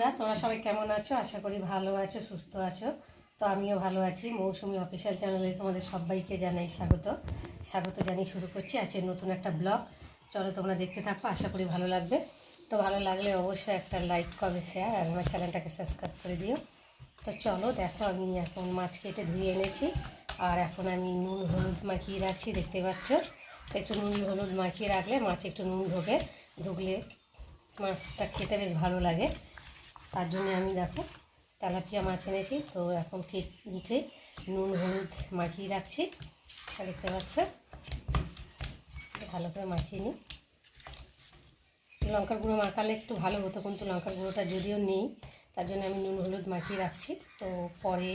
বন্ধুরা, তোমরা সবাই কেমন আছো? আশা করি ভালো আছো, সুস্থ আছো। তো আমিও ভালো আছি। মৌসুমি অফিসিয়াল চ্যানেলে তোমাদের সবাইকে জানাই স্বাগত জানিয়ে শুরু করছি আজকে নতুন একটা ব্লগ। চলো তোমরা দেখতে থাকো, আশা করি ভালো লাগবে। তো ভালো লাগলে অবশ্যই একটা লাইক, কমেন্ট, শেয়ার আর আমার চ্যানেলটাকে সাবস্ক্রাইব করে দিও। তো চলো দেখো, আমি এখন মাছ কেটে ধুয়ে এনেছি আর এখন আমি নুন হলুদ মাখিয়ে রাখছি, দেখতে পাচ্ছ। একটু নুন হলুদ মাখিয়ে রাখলে মাছে একটু নুন ঢুকলে মাছটা খেতে বেশ ভালো লাগে। তার জন্য আমি দেখো তেলাপিয়া মাছ এনেছি, তো এখন কেটে নুন হলুদ মাখিয়ে রাখছি। দেখতে পাচ্ছ, ভালো করে মাখিয়ে নিই। লঙ্কার গুঁড়ো মাখালে একটু ভালো হতো, কিন্তু লঙ্কার গুঁড়োটা যদিও নেই, তার জন্য আমি নুন হলুদ মাখিয়ে রাখছি। তো পরে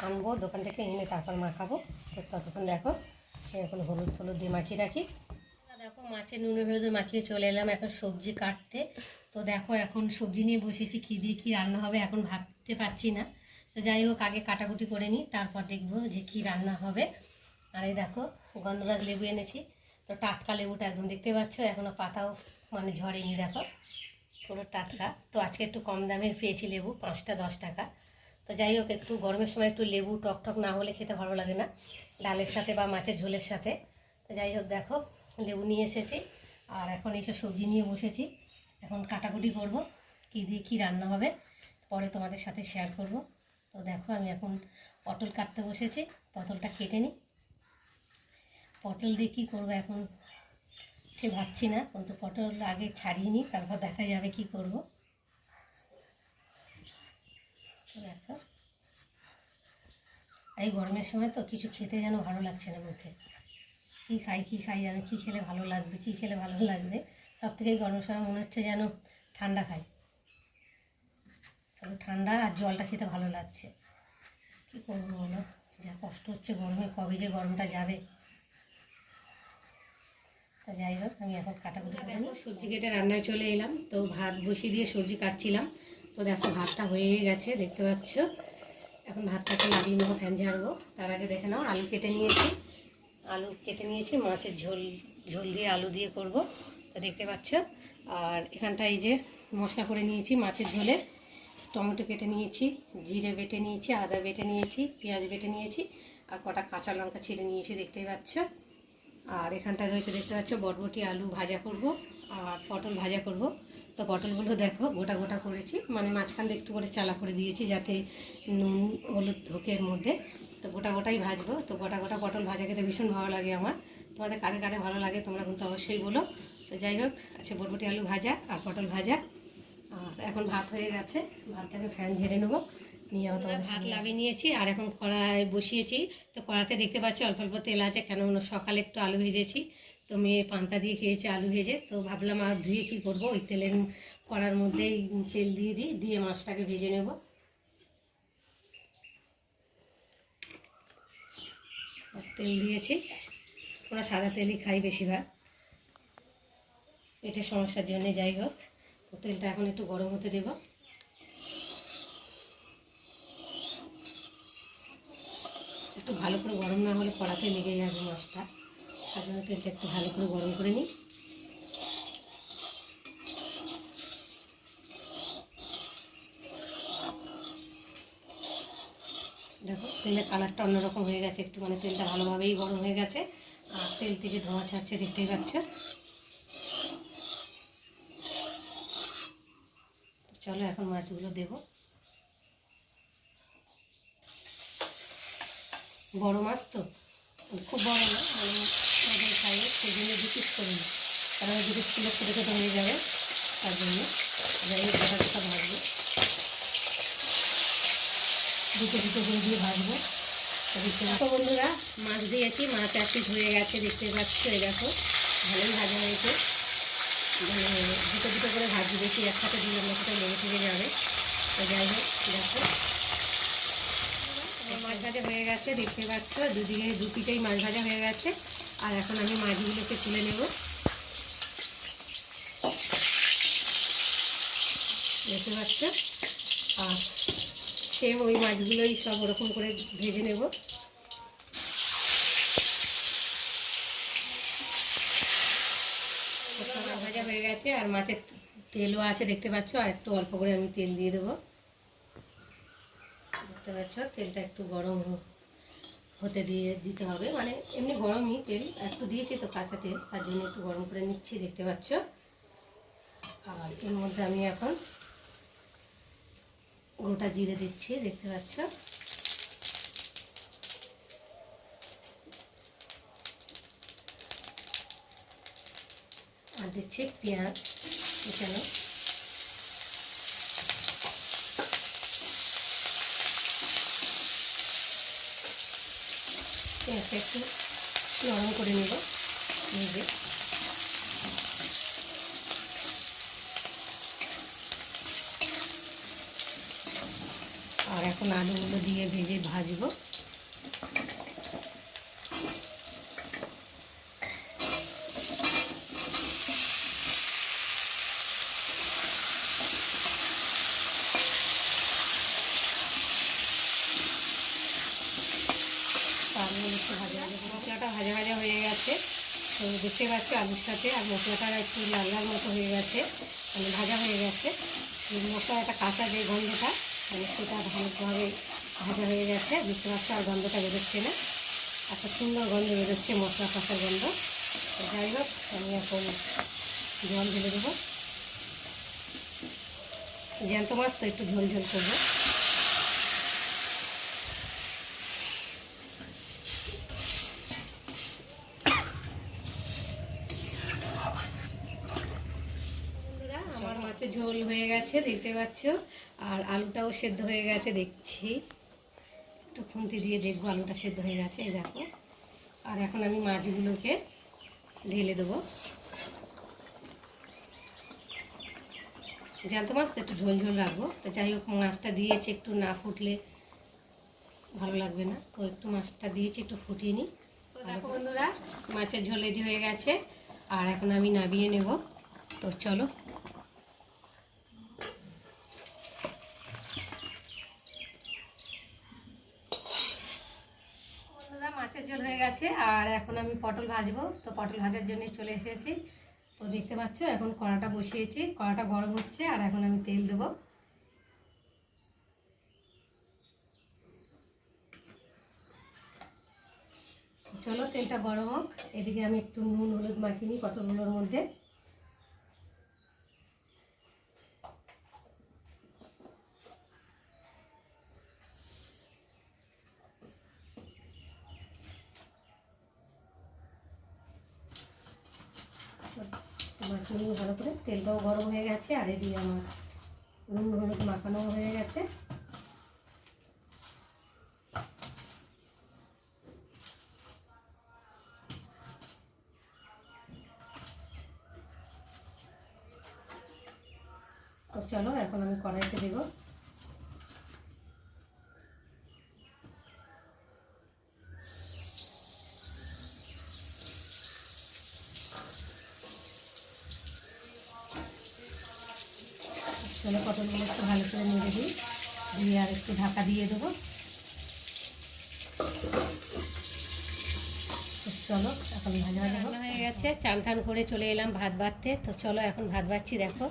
আনবো দোকান থেকে, এনে তারপর মাখাবো। তো ততক্ষণ দেখো এখন হলুদ দিয়ে মাখিয়ে রাখি। দেখো মাছের নুন হলুদ মাখিয়ে চলে এলাম এখন সবজি কাটতে। তো দেখো এখন সবজি নিয়ে বসেছি, কী দিয়ে কী রান্না হবে এখন ভাবতে পারছি না। তো যাই হোক, আগে কাটাকুটি করে নিই, তারপর দেখবো যে কী রান্না হবে। আর এই দেখো গন্ধরাজ লেবু এনেছি, তো টাটকা লেবুটা একদম দেখতে পাচ্ছ, এখনও পাতাও মানে ঝরেনি, দেখো পুরো টাটকা। তো আজকে একটু কম দামে পেয়েছি লেবু, 5টা 10 টাকা। তো যাই হোক, একটু গরমের সময় একটু লেবু টক না হলে খেতে ভালো লাগে না, ডালের সাথে বা মাছের ঝোলের সাথে। তো যাই হোক দেখো, লেবু নিয়ে এসেছি আর এখন এইসব সবজি নিয়ে বসেছি। এখন কাটাকুটি করব, কী দিয়ে কী রান্না হবে পরে তোমাদের সাথে শেয়ার করব। তো দেখো আমি এখন পটল কাটতে বসেছি, পটলটা কেটে নিই। পটল দিয়ে কী করবো এখন ঠিক ভাবছি না, কিন্তু পটল আগে ছাড়িয়ে নিই, তারপর দেখা যাবে কি করব। দেখো এই গরমের সময় তো কিছু খেতে যেন ভালো লাগছে না মুখে। কী খাই যেন, কী খেলে ভালো লাগবে। সব থেকে গরমের সময় মনে হচ্ছে যেন ঠান্ডা খাই, ঠান্ডা আর জলটা খেতে ভালো লাগছে। কী করবো বলো, যা কষ্ট হচ্ছে গরমে, কবে যে গরমটা যাবে। তা যাই হোক, আমি এখন কাটাকুটি করে নিই। সবজি কেটে রান্নায় চলে এলাম, তো ভাত বসিয়ে দিয়ে সবজি কাটছিলাম। তো দেখো ভাতটা হয়ে গেছে, দেখতে পাচ্ছ। এখন ভাতটাকে নামিয়ে নেবো, ফ্যান ঝাড়বো। তার আগে দেখে নাও, আলু কেটে নিয়েছি, মাছের ঝোল দিয়ে আলু দিয়ে করব। তো দেখতে পাচ্ছ। আর এখানটা এই যে মশলা করে নিয়েছি মাছের ঝোলে, টমেটো কেটে নিয়েছি, জিরে বেটে নিয়েছি, আদা বেটে নিয়েছি, পেঁয়াজ বেটে নিয়েছি আর কটা কাঁচা লঙ্কা ছিঁড়ে নিয়েছি, দেখতেই পাচ্ছ। আর এখানটা রয়েছে দেখতে পাচ্ছ বরবটি আলু ভাজা করব আর পটল ভাজা করব। তো পটলগুলো দেখো গোটা গোটা করেছি, মানে মাঝখান দিয়ে একটু করে চালা করে দিয়েছি যাতে নুন হলুদ ঢোকে এর মধ্যে। তো গোটাই ভাজবো। তো গোটা পটল ভাজা খেতে ভীষণ ভালো লাগে আমার। তোমাদের কারে ভালো লাগে তোমরা কিন্তু অবশ্যই বলো। তো যাই হোক, আচ্ছা বরবটি আলু ভাজা আর পটল ভাজা। আর এখন ভাত হয়ে গেছে, ভাতটাকে ফ্যান ঝেড়ে নেবো, নিয়ে তোমাদের ভাত লাভিয়ে নিয়েছি আর এখন কড়াই বসিয়েছি। তো কড়াতে দেখতে পাচ্ছি অল্প অল্প তেল আছে, কেন সকালে একটু আলু ভেজেছি, তো মেয়ে পান্তা দিয়ে খেয়েছে আলু ভেজে। তো ভাবলাম আর ধুয়ে কী করবো, ওই তেলের কড়ার মধ্যেই তেল দিয়ে মাছটাকে ভেজে নেব। তেল দিয়েছি, আমরা সাদা তেলই খাই বেশিরভাগ, পেটের সমস্যার জন্য। যাই হোক, তো তেলটা এখন একটু গরম হতে দেবো। একটু ভালো করে গরম না হলে কড়াতে লেগে যাবে মাছটা, তার জন্য তেলটা একটু ভালো করে গরম করে নিই। দেখো তেলের কালারটা অন্যরকম হয়ে গেছে, একটু মানে তেলটা ভালোভাবেই গরম হয়ে গেছে আর তেল থেকে ধোঁয়া ছাড়ছে, দেখতেই পাচ্ছ। চলো এখন মাছগুলো দেবো। বড় মাছ তো, খুব বড় না, মানে মাঝারি সাইজ, সেই জন্য 2 পিস করে নিই, কারণ 2 পিস কিলো ছোটো ছোটো হয়ে যাবে, তার জন্য। যাই হোক গোটা ভাজবো, দুটো করে দিয়ে ভাজবো। দেখো বন্ধুরা, মাছ দিয়েছি, মাছ 1 পিস হয়ে গেছে, দেখতে পাচ্ছ। এই দেখো ভালোই ভাজা হয়েছে, মানে দুটো করে ভাজি, বেশি একসাথে দিলে মশলাটা লেগে থেকে যাবে। তো যাই হোক দেখো মাছ ভাজা হয়ে গেছে, দেখতে পাচ্ছ। দুদিকে 2 পিঠেই মাছ ভাজা হয়ে গেছে। আর এখন আমি মাছগুলোকে তুলে নেব, দেখতে পাচ্ছ। আর সেম ওই মাছগুলোই সব ওরকম করে ভেজে নেব। মাছ ভাজা হয়ে গেছে আর মাছের তেলও আছে দেখতে পাচ্ছ, আর একটু অল্প করে আমি তেল দিয়ে দেবো। দেখতে পাচ্ছ তেলটা একটু গরম হতে দিতে হবে, মানে এমনি গরমই তেল, একটু দিয়েছি তো কাঁচা তেল, তার জন্য একটু গরম করে নিচ্ছি দেখতে পাচ্ছ। আর এর মধ্যে আমি এখন গোটা জিরে দিচ্ছি দেখতে পাচ্ছ। আর দিচ্ছি পেঁয়াজ কুচানো। পেঁয়াজটা একটু নরম করে নেব ভেজে। আর এখন আলুগুলো দিয়ে ভেজে ভাজবো। মশলাটা ভাজা ভাজা হয়ে গেছে, তো দেখতে পাচ্ছি আলুর সাথে, আর মশলাটা একটু লাল লাল মতো হয়ে গেছে, মানে ভাজা হয়ে গেছে। মশলার একটা কাঁচা যে গন্ধটা, মানে সেটা ভালোভাবে ভাজা হয়ে গেছে, বুঝতে পারছো। আর গন্ধটা বেরোচ্ছে না, একটা সুন্দর গন্ধ বেরোচ্ছে, মশলা কষার গন্ধ। যাই হোক, আমি এখন জল ঢেলে দেবো। জ্যান্ত মাছ তো একটু ঝোল ঝোল করবো। আমার মাছের ঝোল হয়ে গেছে দেখতে পাচ্ছ, আর আলুটাও সেদ্ধ হয়ে গেছে দেখছি। একটু খুন্তি দিয়ে দেখবো আলুটা সেদ্ধ হয়ে গেছে, এই দেখো। আর এখন আমি মাছগুলোকে ঢেলে দেবো। জ্যান্ত মাছ তো একটু ঝোল ঝোল রাখবো, তো যাই হোক মাছটা দিয়েছি, একটু না ফুটলে ভালো লাগবে না, তো একটু মাছটা দিয়েছি, একটু ফুটিয়ে নিই। তো দেখো বন্ধুরা, মাছের ঝোল রেডি হয়ে গেছে, আর এখন আমি নামিয়ে নেব। তো চলো। মাছের ঝোল হয়ে গেছে, আর এখন আমি পটল ভাজবো। তো পটল ভাজার জন্য চলে এসেছি। তো দেখতে পাচ্ছ এখন কড়াটা বসিয়েছি, কড়াটা গরম হচ্ছে, আর এখন আমি তেল দেবো। চলো তেলটা গরম হোক, এদিকে আমি একটু নুন হলুদ মাখিয়ে নিই পটলগুলোর মধ্যে। মাখিয়ে নিয়ে ভালো করে, তেলটাও গরম হয়ে গেছে, আর এদিকে আমার নুন হলুদ মাখানো হয়ে গেছে। তো চলো এখন আমি কড়াইতে দেবো। চলো পটলগুলো একটু ভালো করে নেড়ে দিই, দিয়ে আর একটু ঢাকা দিয়ে দেবো। চলো এখন ভাজা ভাজা হয়ে গেছে, চান টান করে চলে এলাম ভাত বাড়তে। তো চলো এখন ভাত বাড়ছি। দেখো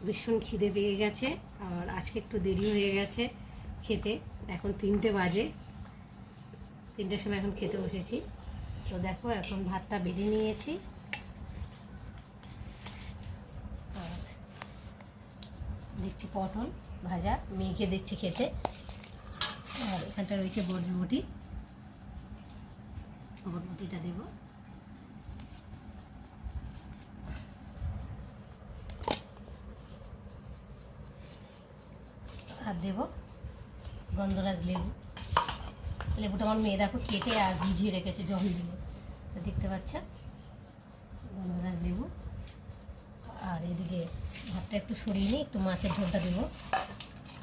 ভীষণ খিদে পেয়ে গেছে, আর আজকে একটু দেরি হয়ে গেছে খেতে। এখন 3টে বাজে, 3টের সময় এখন খেতে বসেছি। তো দেখো এখন ভাতটা বেড়ে নিয়েছি, দিচ্ছি পটল ভাজা, মেয়েকে দিচ্ছি খেতে। আর এখানটা রয়েছে বটবটিটা দেবো। আর দেবো গন্ধরাজ লেবুটা আমার মেয়ে দেখো কেটে আর ভিজিয়ে রেখেছে জল দিয়ে, তো দেখতে পাচ্ছ গন্ধরাজ লেবু। আর এদিকে ভাতটা একটু সরিয়ে নিই, একটু মাছের ঝোলটা দেবো।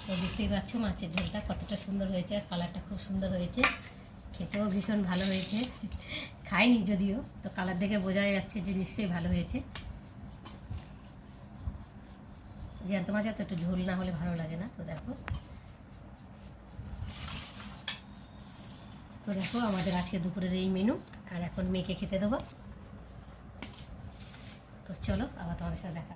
তো দেখতেই পাচ্ছ মাছের ঝোলটা কতটা সুন্দর হয়েছে, আর কালারটা খুব সুন্দর হয়েছে, খেতেও ভীষণ ভালো হয়েছে। খাইনি যদিও, তো কালার দেখে বোঝা যাচ্ছে যে নিশ্চয়ই ভালো হয়েছে। জ্যান্ত মাছ তো একটু ঝোল না হলে ভালো লাগে না। তো দেখো আমাদের আজকে দুপুরের এই মেনু, আর এখন মেয়েকে খেতে দেবো। তো চলো আবার তোমাদের সাথে দেখা